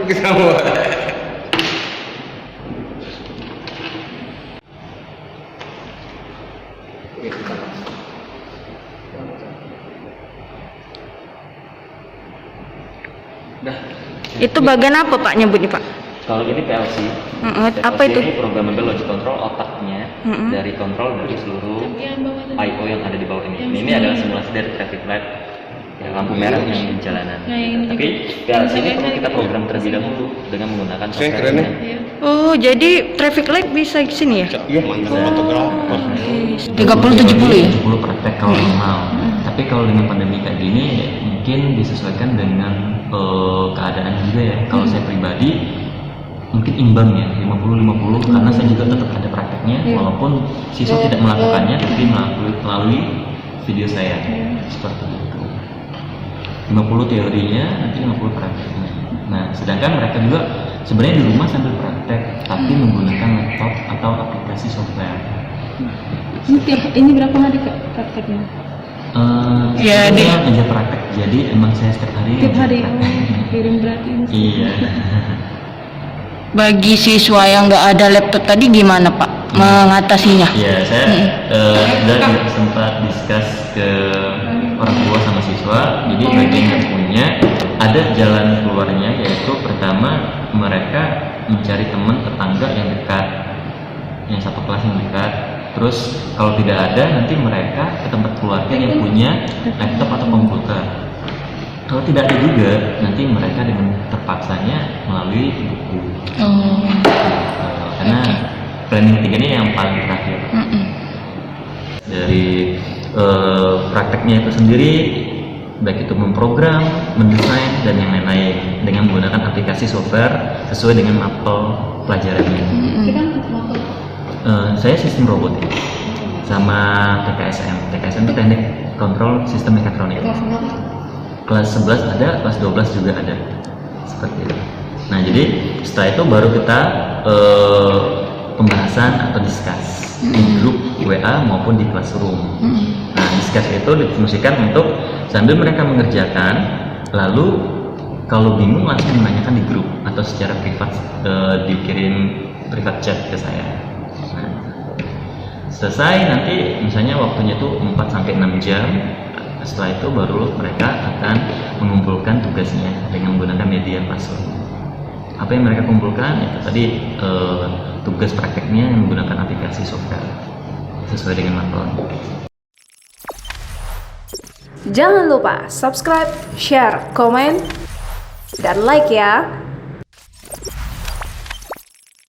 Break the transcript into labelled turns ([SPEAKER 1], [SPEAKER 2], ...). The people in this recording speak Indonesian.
[SPEAKER 1] Sama. Dah.
[SPEAKER 2] Itu bagian apa Pak nyebutnya Pak?
[SPEAKER 3] Kalau ini PLC,
[SPEAKER 2] Apa itu?
[SPEAKER 3] Ini programmable logic control, otaknya dari kontrol dari seluruh I/O yang ada di bawah ini. Ini adalah simulasi dari traffic light, ya, lampu merah yang di jalanan. Tapi PLC ini perlu kita program terlebih dahulu dengan menggunakan software.
[SPEAKER 2] Oh, jadi traffic light bisa di sini ya?
[SPEAKER 1] Iya, fotografer.
[SPEAKER 2] 30-70 ya?
[SPEAKER 3] 70 praktek kalau normal. Tapi kalau dengan pandemi kayak gini, mungkin disesuaikan dengan keadaan juga ya. Kalau saya pribadi mungkin imbang ya, 50-50 karena saya juga tetap ada prakteknya walaupun siswa tidak melakukannya tapi melalui video saya seperti itu. 50 teorinya, nanti 50 prakteknya. Nah, sedangkan mereka juga sebenarnya di rumah sambil praktek tapi menggunakan laptop atau aplikasi software.
[SPEAKER 4] Ini berapa hari Kak prakteknya?
[SPEAKER 2] Ya,
[SPEAKER 3] Dia aja praktek, jadi emang saya setiap hari.
[SPEAKER 4] Tiap hari
[SPEAKER 3] praktek.
[SPEAKER 4] kirim berarti.
[SPEAKER 3] Iya.
[SPEAKER 2] Bagi siswa yang nggak ada laptop tadi gimana Pak mengatasinya?
[SPEAKER 3] Iya, saya sudah sempat diskus ke orang tua sama siswa. Jadi bagi yang nggak punya, ada jalan keluarnya, yaitu pertama mereka mencari teman tetangga yang dekat, yang satu kelas yang dekat. Terus kalau tidak ada, nanti mereka ke tempat keluarga yang punya laptop atau komputer. Kalau tidak ada juga, nanti mereka dengan terpaksanya melalui buku. Karena planning ketiganya yang paling terakhir. Dari prakteknya itu sendiri, baik itu memprogram, mendesain, dan yang lain-lain dengan menggunakan aplikasi software sesuai dengan mapel pelajarannya. Saya sistem robotik sama TKSM. TKSM itu teknik kontrol sistem mekatronik. Kelas 11 ada, kelas 12 juga ada. Seperti itu. Nah, jadi setelah itu baru kita pembahasan atau discuss di grup WA maupun di classroom. Nah, discuss itu difungsikan untuk sambil mereka mengerjakan, lalu kalau bingung langsung menanyakan di grup atau secara privat, dikirim privat chat ke saya. Nah, selesai nanti misalnya waktunya itu 4-6 jam. Setelah itu baru mereka akan mengumpulkan tugasnya dengan menggunakan media classroom. Apa yang mereka kumpulkan itu tadi tugas prakteknya yang menggunakan aplikasi software sesuai dengan mapel.
[SPEAKER 5] Jangan lupa subscribe, share, komen, dan like ya.